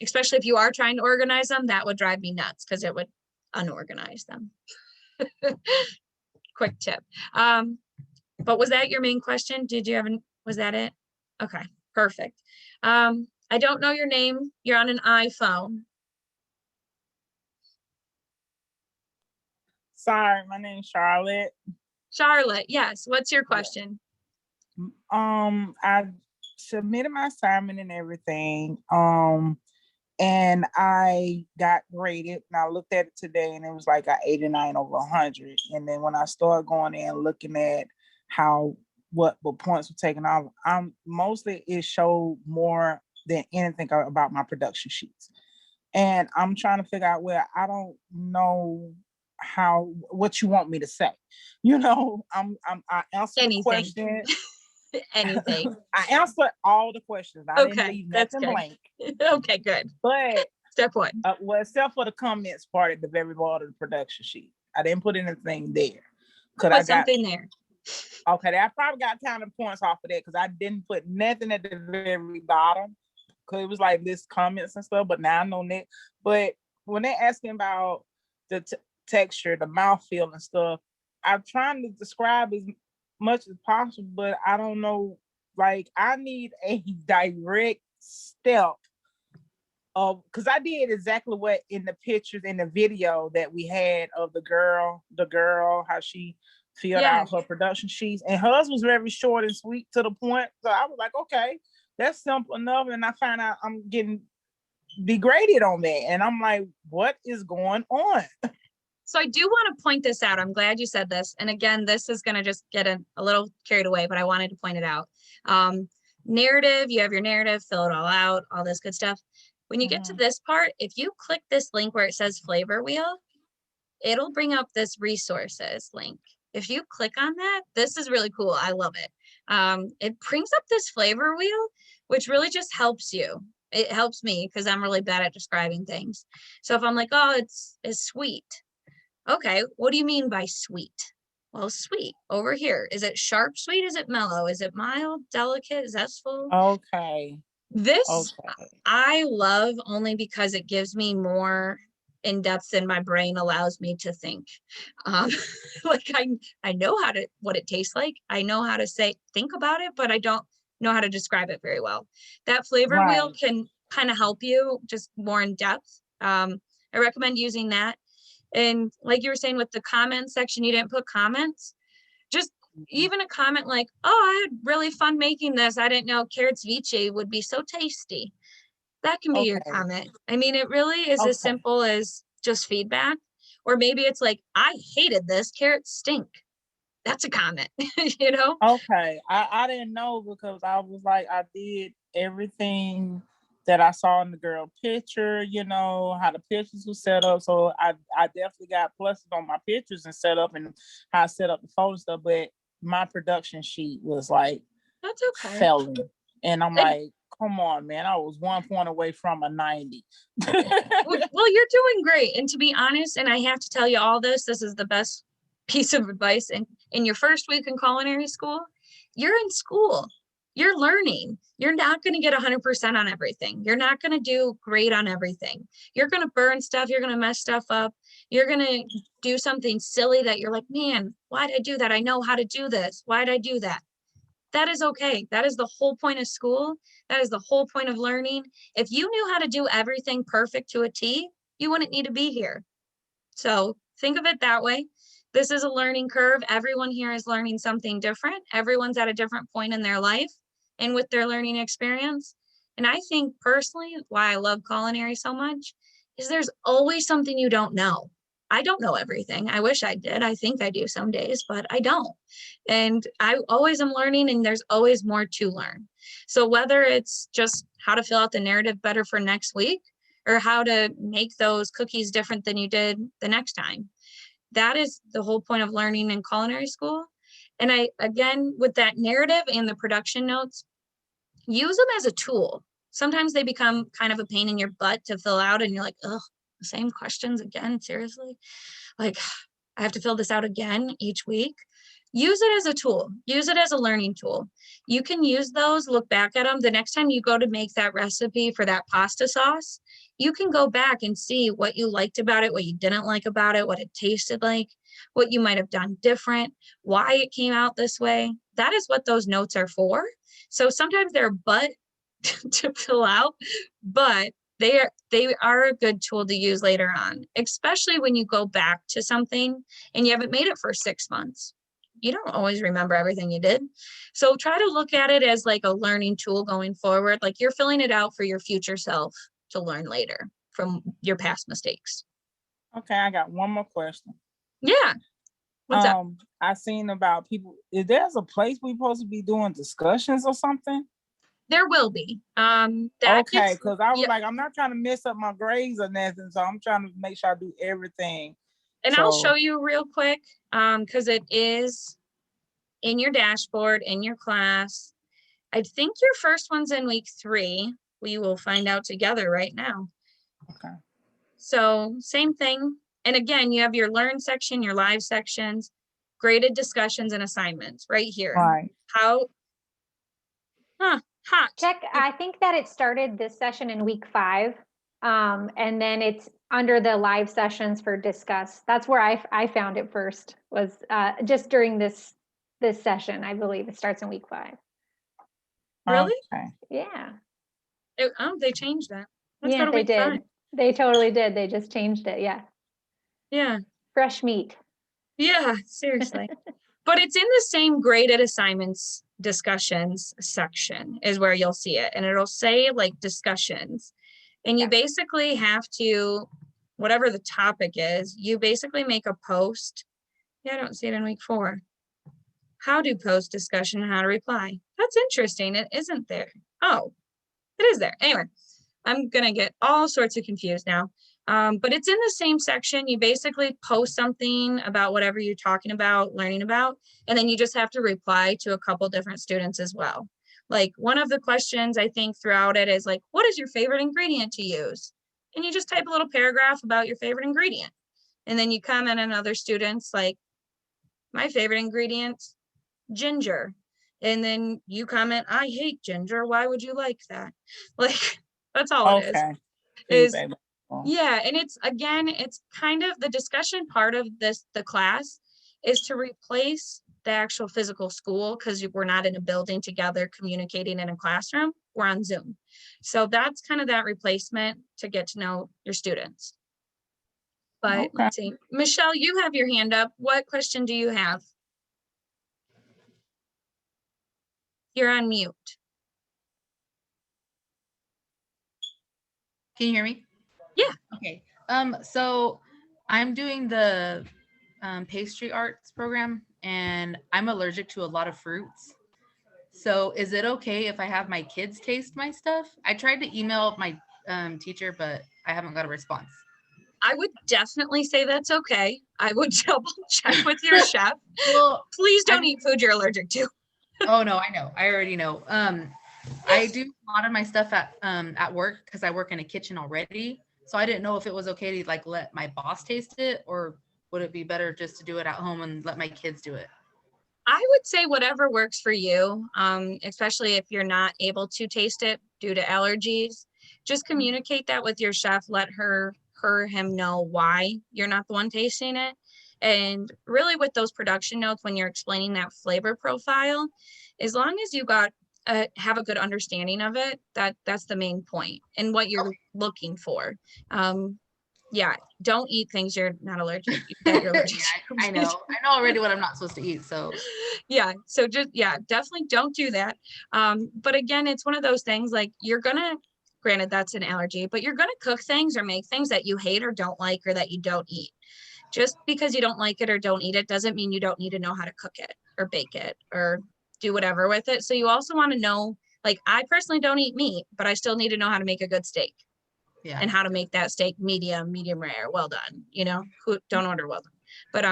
Especially if you are trying to organize them, that would drive me nuts because it would unorganize them. Quick tip. But was that your main question? Was that it? Okay, perfect. I don't know your name. You're on an iPhone. Sorry, my name's Charlotte. Charlotte, yes. What's your question? I submitted my assignment and everything. And I got graded, and I looked at it today, and it was like an 89 over 100. And then when I started going in and looking at what points were taken off, mostly it showed more than anything about my production sheets. And I'm trying to figure out where I don't know what you want me to say. I answered the question. Anything. I answered all the questions. I didn't leave nothing blank. Okay, good. But step 1. Well, except for the comments part at the very bottom of the production sheet, I didn't put anything there. Put something there. Okay, I probably got counting points off of that because I didn't put nothing at the very bottom because it was like this comments and stuff. But now I know that. But when they're asking about the texture, the mouthfeel and stuff, I'm trying to describe as much as possible, but I don't know. Like, I need a direct step of, because I did exactly what in the pictures in the video that we had of the girl, how she filled out her production sheets, and hers was very short and sweet to the point. So I was like, okay, that's simple enough. And I find out I'm getting degraded on that, and I'm like, what is going on? So I do want to point this out. I'm glad you said this. And again, this is going to just get a little carried away, but I wanted to point it out. Narrative, you have your narrative, fill it all out, all this good stuff. When you get to this part, if you click this link where it says flavor wheel, it'll bring up this resources link. If you click on that, this is really cool. I love it. It brings up this flavor wheel, which really just helps you. It helps me because I'm really bad at describing things. So if I'm like, oh, it's sweet. Okay, what do you mean by sweet? Well, sweet over here. Is it sharp sweet? Is it mellow? Is it mild, delicate, zestful? Okay. This Okay. I love only because it gives me more in depth than my brain allows me to think. Like I know what it tastes like. I know how to think about it, but I don't know how to describe it very well. That flavor wheel Right. can kind of help you just more in depth. I recommend using that. And like you were saying with the comment section, you didn't put comments. Just even a comment like, oh, I had really fun making this. I didn't know carrots vici would be so tasty. That can be your Okay. comment. I mean, it really is as Okay. simple as just feedback. Or maybe it's like, I hated this, carrots stink. That's a comment, you know? Okay. I didn't know because I was like, I did everything that I saw in the girl picture, you know, how the pictures were set up. So I definitely got pluses on my pictures and set up and how I set up the photo stuff. But my production sheet was like That's okay. failing. And I'm And- like, come on, man. I was 1 point away from a 90. Well, you're doing great. And to be honest, and I have to tell you all this is the best piece of advice. And in your first week in culinary school, you're in school, you're learning. You're not going to get 100% on everything. You're not going to do great on everything. You're going to burn stuff. You're going to mess stuff up. You're going to do something silly that you're like, man, why'd I do that? I know how to do this. Why'd I do that? That is okay. That is the whole point of school. That is the whole point of learning. If you knew how to do everything perfect to a T, you wouldn't need to be here. So think of it that way. This is a learning curve. Everyone here is learning something different. Everyone's at a different point in their life and with their learning experience. And I think personally, why I love culinary so much is there's always something you don't know. I don't know everything. I wish I did. I think I do some days, but I don't. And I always am learning, and there's always more to learn. So whether it's just how to fill out the narrative better for next week or how to make those cookies different than you did the next time, that is the whole point of learning in culinary school. And again, with that narrative and the production notes, use them as a tool. Sometimes they become kind of a pain in your butt to fill out, and you're like, ugh, the same questions again, seriously? Like, I have to fill this out again each week. Use it as a tool. Use it as a learning tool. You can use those, look back at them. The next time you go to make that recipe for that pasta sauce, you can go back and see what you liked about it, what you didn't like about it, what it tasted like, what you might have done different, why it came out this way. That is what those notes are for. So sometimes they're butt to fill out, but they are a good tool to use later on, especially when you go back to something and you haven't made it for 6 months. You don't always remember everything you did. So try to look at it as like a learning tool going forward. Like you're filling it out for your future self to learn later from your past mistakes. Okay, I got one more question. Yeah. What's up? I seen about people. Is there's a place we supposed to be doing discussions or something? There will be. Okay, because I was like, I'm not trying to mess up my grades or nothing, so I'm trying to make sure I do everything. And I'll show you real quick, because it is in your dashboard, in your class. I think your first one's in week 3. We will find out together right now. Okay. So same thing. And again, you have your learn section, your live sections, graded discussions and assignments right here. Right. Hot. Check, I think that it started this session in week 5. And then it's under the live sessions for discuss. That's where I found it first, was just during this session. I believe it starts in week 5. Really? Okay. Yeah. They changed that. Let's go Yeah, to they week did. 5. They totally did. They just changed it. Yeah. Yeah. Fresh meat. Yeah, seriously. But it's in the same graded assignments discussions section is where you'll see it. And it'll say like discussions. And you basically have to, whatever the topic is, you basically make a post. Yeah, I don't see it in week 4. How to post discussion and how to reply. That's interesting. It isn't there. Oh, it is there. Anyway, I'm going to get all sorts of confused now. But it's in the same section. You basically post something about whatever you're talking about, learning about, and then you just have to reply to a couple different students as well. Like one of the questions I think throughout it is like, what is your favorite ingredient to use? And you just type a little paragraph about your favorite ingredient. And then you comment on other students like, my favorite ingredient, ginger. And then you comment, I hate ginger. Why would you like that? Like, that's all it Okay. is. Feedback. Yeah, and it's, again, it's kind of the discussion part of the class is to replace the actual physical school, because we're not in a building together communicating in a classroom, we're on Zoom. So that's kind of that replacement to get to know your students. But Okay. let's see, Michelle, you have your hand up. What question do you have? You're on mute. Can you hear me? Yeah. Okay. So I'm doing the pastry arts program, and I'm allergic to a lot of fruits. So is it okay if I have my kids taste my stuff? I tried to email my teacher, but I haven't got a response. I would definitely say that's okay. I would double check with your chef. Well, please don't eat food you're allergic to. Oh no, I know. I already know. I do a lot of my stuff at work because I work in a kitchen already. So I didn't know if it was okay to like let my boss taste it, or would it be better just to do it at home and let my kids do it? I would say whatever works for you, especially if you're not able to taste it due to allergies. Just communicate that with your chef. Let him know why you're not the one tasting it. And really with those production notes, when you're explaining that flavor profile, as long as you got have a good understanding of it, that's the main point and what you're looking for. Yeah, don't eat things you're not allergic that you're allergic to. I know already what I'm not supposed to eat. So yeah, so just, yeah, definitely don't do that. But again, it's one of those things like granted that's an allergy, but you're gonna cook things or make things that you hate or don't like or that you don't eat. Just because you don't like it or don't eat it doesn't mean you don't need to know how to cook it or bake it or do whatever with it. So you also want to know, like, I personally don't eat meat, but I still need to know how to make a good steak. Yeah. And how to make that steak medium rare, well done, who don't order well done, but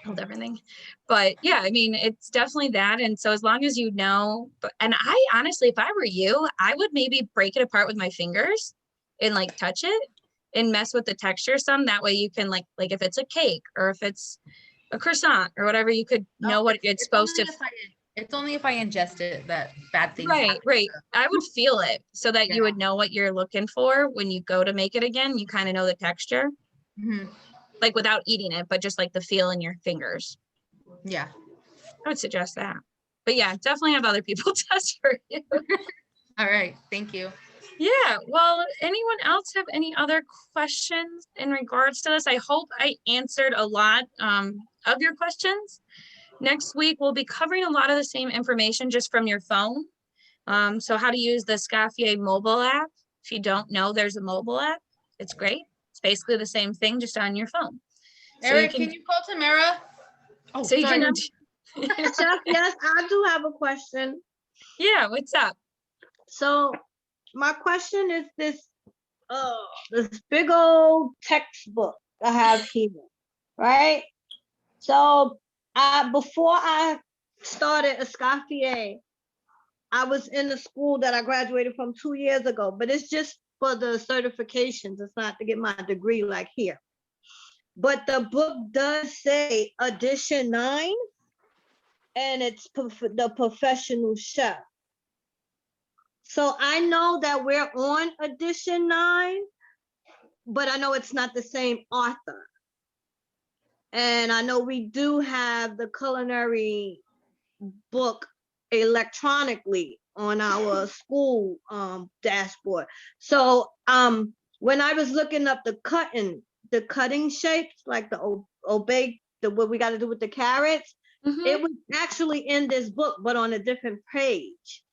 hold everything. But yeah, I mean, it's definitely that. And so as long as you know, and I honestly, if I were you, I would maybe break it apart with my fingers and like touch it and mess with the texture some. That way you can like if it's a cake or if it's a croissant or whatever, you could know what it's supposed to. It's only if I ingest it that bad things Right, happen. right. I would feel it so that you would know what you're looking for when you go to make it again. You kind of know the texture, like without eating it, but just like the feel in your fingers. Yeah, I would suggest that. But yeah, definitely have other people test for you. All right, thank you. Yeah, well, anyone else have any other questions in regards to this? I hope I answered a lot of your questions. Next week, we'll be covering a lot of the same information just from your phone. So how to use the Escoffier mobile app. If you don't know, there's a mobile app. It's great. It's basically the same thing, just on your phone. So Eric, can you call Tamara? Oh, so Chef, yes, I do have a question. Yeah, what's up? So my question is this big old textbook I have here, right? So before I started Escoffier, I was in the school that I graduated from 2 years ago, but it's just for the certifications. It's not to get my degree like here. But the book does say edition 9, and it's the professional chef. So I know that we're on edition 9, but I know it's not the same author. And I know we do have the culinary book electronically on our school dashboard. So when I was looking up the cutting shapes, like the what we got to do with the carrots, it was actually in this book, but on a different page.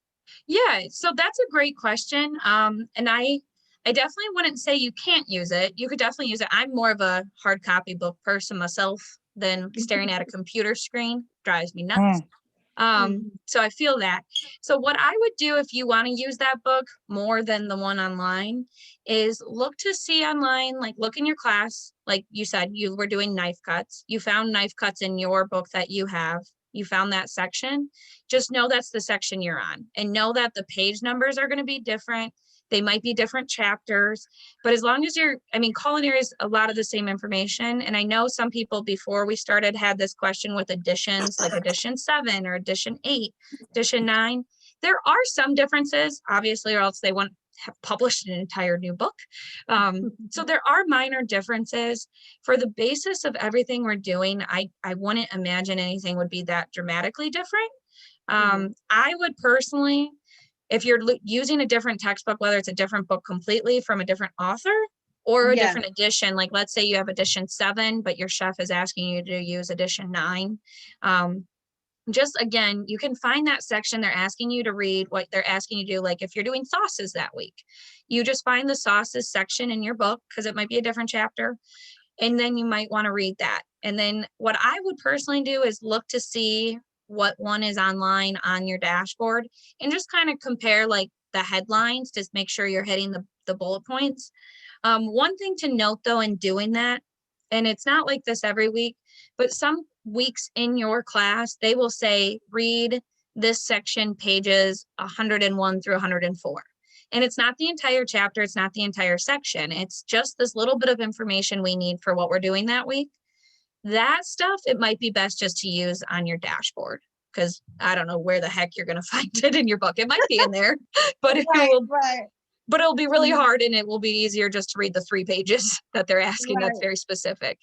Yeah, so that's a great question. And I definitely wouldn't say you can't use it. You could definitely use it. I'm more of a hard copy book person myself than staring at a computer screen. Drives me nuts. So I feel that. So what I would do if you want to use that book more than the one online is look to see online, like look in your class, like you said, you were doing knife cuts. You found knife cuts in your book that you have. You found that section. Just know that's the section you're on, and know that the page numbers are going to be different. They might be different chapters, but as long as I mean, culinary is a lot of the same information. And I know some people before we started had this question with editions, like edition 7 or edition 8, edition 9. There are some differences, obviously, or else they wouldn't have published an entire new book. So there are minor differences. For the basis of everything we're doing, I wouldn't imagine anything would be that dramatically different. I would personally, if you're using a different textbook, whether it's a different book completely from a different author or a Yes. different edition, like let's say you have edition 7, but your chef is asking you to use edition 9. Just again, you can find that section they're asking you to read, what they're asking you to do. Like if you're doing sauces that week, you just find the sauces section in your book because it might be a different chapter. And then you might want to read that. And then what I would personally do is look to see what one is online on your dashboard and just kind of compare like the headlines to make sure you're hitting the bullet points. One thing to note though in doing that, and it's not like this every week, but some weeks in your class, they will say, read this section pages 101 through 104. And it's not the entire chapter, it's not the entire section. It's just this little bit of information we need for what we're doing that week. That stuff, it might be best just to use on your dashboard because I don't know where the heck you're going to find it in your book. It might be in there, but but it'll be really hard, and it will be easier just to read the 3 pages that they're asking. That's very specific.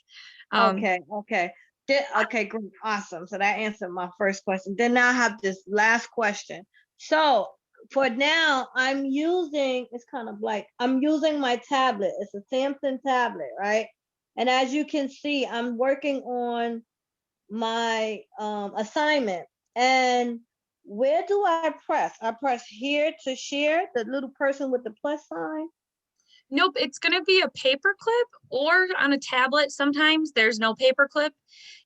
Okay. Okay, great. Awesome. So that answered my first question. Then now I have this last question. So for now, I'm using my tablet. It's a Samsung tablet, right? And as you can see, I'm working on my assignment. And where do I press? I press here to share, the little person with the plus sign. Nope, it's going to be a paper clip, or on a tablet. Sometimes there's no paper clip,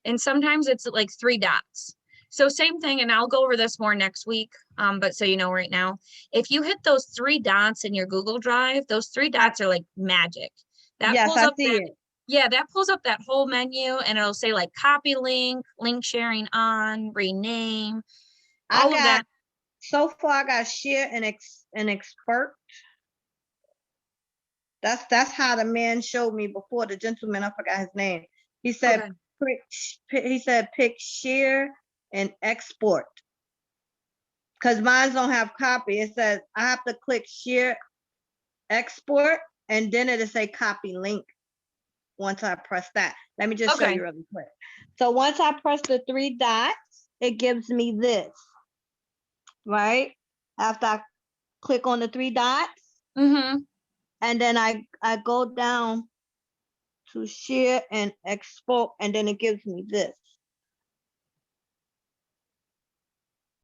and sometimes it's like 3 dots. So same thing, and I'll go over this more next week. But so you know right now, if you hit those 3 dots in your Google Drive, those 3 dots are like magic. That Yes, pulls I up see that, it. yeah, that pulls up that whole menu, and it'll say like copy link, link sharing on, rename, all of that. So far, I got share and expert. That's how the man showed me before. The gentleman, I forgot his name. He said, pick share and export. Because mine don't have copy. It says I have to click share, export, and then it'll say copy link. Once I press that, let me just show you really quick. So once I press the 3 dots, it gives me this, right? After I click on the 3 dots, and then I go down to share and export, and then it gives me this.